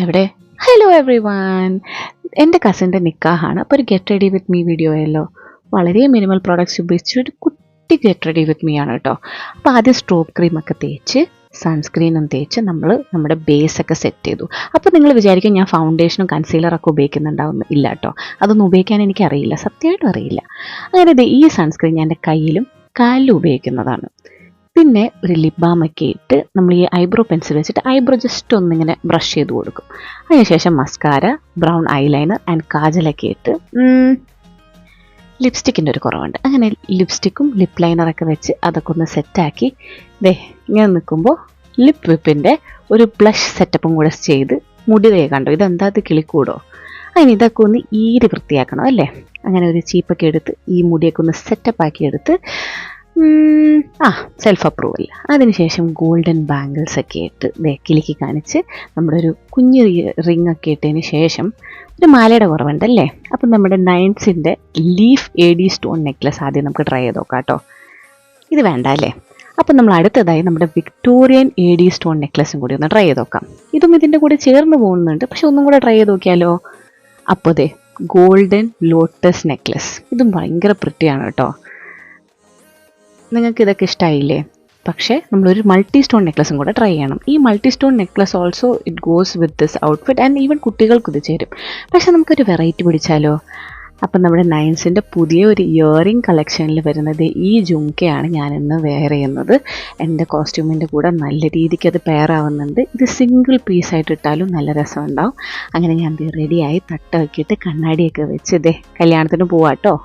എവിടെ? Hello every one, എൻ്റെ കസിൻ്റെ നിക്കാഹാണ്. അപ്പോൾ ഒരു get ready with me video ആയല്ലോ. വളരെ മിനിമൽ പ്രോഡക്റ്റ്സ് ഉപയോഗിച്ച് ഒരു കുട്ടി ഗെറ്റ് റെഡി വിത്ത് മീ ആണ് കേട്ടോ. അപ്പോൾ ആദ്യം സ്ട്രോബ് ക്രീമൊക്കെ തേച്ച് സൺസ്ക്രീനും തേച്ച് നമ്മൾ നമ്മുടെ ബേസൊക്കെ സെറ്റ് ചെയ്തു. അപ്പോൾ നിങ്ങൾ വിചാരിക്കും ഞാൻ ഫൗണ്ടേഷനും കൺസീലറൊക്കെ ഉപയോഗിക്കുന്നുണ്ടാവുന്നു. ഇല്ല കേട്ടോ, അതൊന്നും ഉപയോഗിക്കാൻ എനിക്കറിയില്ല, സത്യമായിട്ടും അറിയില്ല. അങ്ങനെ ഈ സൺസ്ക്രീൻ ഞാൻ എൻ്റെ കയ്യിലും കാലിലും ഉപയോഗിക്കുന്നതാണ്. പിന്നെ ഒരു ലിപ് ബാമൊക്കെ ഇട്ട് നമ്മൾ ഈ ഐബ്രോ പെൻസിൽ വെച്ചിട്ട് ഐബ്രോ ജസ്റ്റ് ഒന്നിങ്ങനെ ബ്രഷ് ചെയ്ത് കൊടുക്കും. അതിനുശേഷം മസ്കാര, ബ്രൗൺ ഐലൈനർ ആൻഡ് കാജലൊക്കെ ഇട്ട് ലിപ്സ്റ്റിക്കിൻ്റെ ഒരു കുറവുണ്ട്. അങ്ങനെ ലിപ്സ്റ്റിക്കും ലിപ്പ് ലൈനറൊക്കെ വെച്ച് അതൊക്കെ ഒന്ന് സെറ്റാക്കി ഇങ്ങനെ നിൽക്കുമ്പോൾ ലിപ്പ് വിപ്പിൻ്റെ ഒരു ബ്ലഷ് സെറ്റപ്പും കൂടെ ചെയ്ത് മുടി കണ്ടോ, ഇതെന്താ ഇത് കിളിക്കൂടോ? അതിന് ഇതൊക്കെ ഒന്ന് ഈരി വൃത്തിയാക്കണം അല്ലേ. അങ്ങനെ ഒരു ചീപ്പൊക്കെ എടുത്ത് ഈ മുടിയൊക്കെ ഒന്ന് സെറ്റപ്പാക്കി എടുത്ത് സെൽഫ് അപ്രൂവൽ. അതിനുശേഷം ഗോൾഡൻ ബാംഗിൾസൊക്കെ ഇട്ട് കിലുക്കി കാണിച്ച് നമ്മുടെ ഒരു കുഞ്ഞു റിങ് ഒക്കെ ഇട്ടതിന് ശേഷം ഒരു മാലയുടെ കുറവുണ്ടല്ലേ. അപ്പം നമ്മുടെ നയൻസിൻ്റെ ലീഫ് AD സ്റ്റോൺ നെക്ലസ് ആദ്യം നമുക്ക് ട്രൈ ചെയ്ത് നോക്കാം കേട്ടോ. ഇത് വേണ്ട അല്ലേ. അപ്പം നമ്മൾ അടുത്തതായി നമ്മുടെ വിക്ടോറിയൻ AD സ്റ്റോൺ നെക്ലസും കൂടി ഒന്ന് ട്രൈ ചെയ്ത് നോക്കാം. ഇതും ഇതിൻ്റെ കൂടെ ചേർന്ന് പോകുന്നുണ്ട്, പക്ഷെ ഒന്നും കൂടെ ട്രൈ ചെയ്ത് നോക്കിയാലോ. അപ്പോൾ ഗോൾഡൻ ലോട്ടസ് നെക്ലസ്, ഇതും ഭയങ്കര പ്രിറ്റിയാണ് കേട്ടോ. നിങ്ങൾക്ക് ഇതൊക്കെ ഇഷ്ടമായില്ലേ? പക്ഷേ നമ്മളൊരു മൾട്ടി സ്റ്റോൺ നെക്ലസും കൂടെ ട്രൈ ചെയ്യണം. ഈ multi stone necklace also it goes with this outfit and even കുട്ടികൾക്ക് ഇത് ചേരും. പക്ഷേ നമുക്കൊരു വെറൈറ്റി പിടിച്ചാലോ. അപ്പം നമ്മുടെ നയൻസിൻ്റെ പുതിയ ഒരു ഇയറിംഗ് കളക്ഷനിൽ വരുന്നത് ഈ ജുംക്കയാണ് ഞാനിന്ന് വെയർ ചെയ്യുന്നത്. എൻ്റെ കോസ്റ്റ്യൂമിൻ്റെ കൂടെ നല്ല രീതിക്ക് അത് പെയർ ആവുന്നുണ്ട്. ഇത് സിംഗിൾ പീസായിട്ട് ഇട്ടാലും നല്ല രസമുണ്ടാവും. അങ്ങനെ ഞാൻ റെഡിയായി തട്ട വയ്ക്കിയിട്ട് കണ്ണാടിയൊക്കെ വെച്ച് കല്യാണത്തിന് പോവാം കേട്ടോ.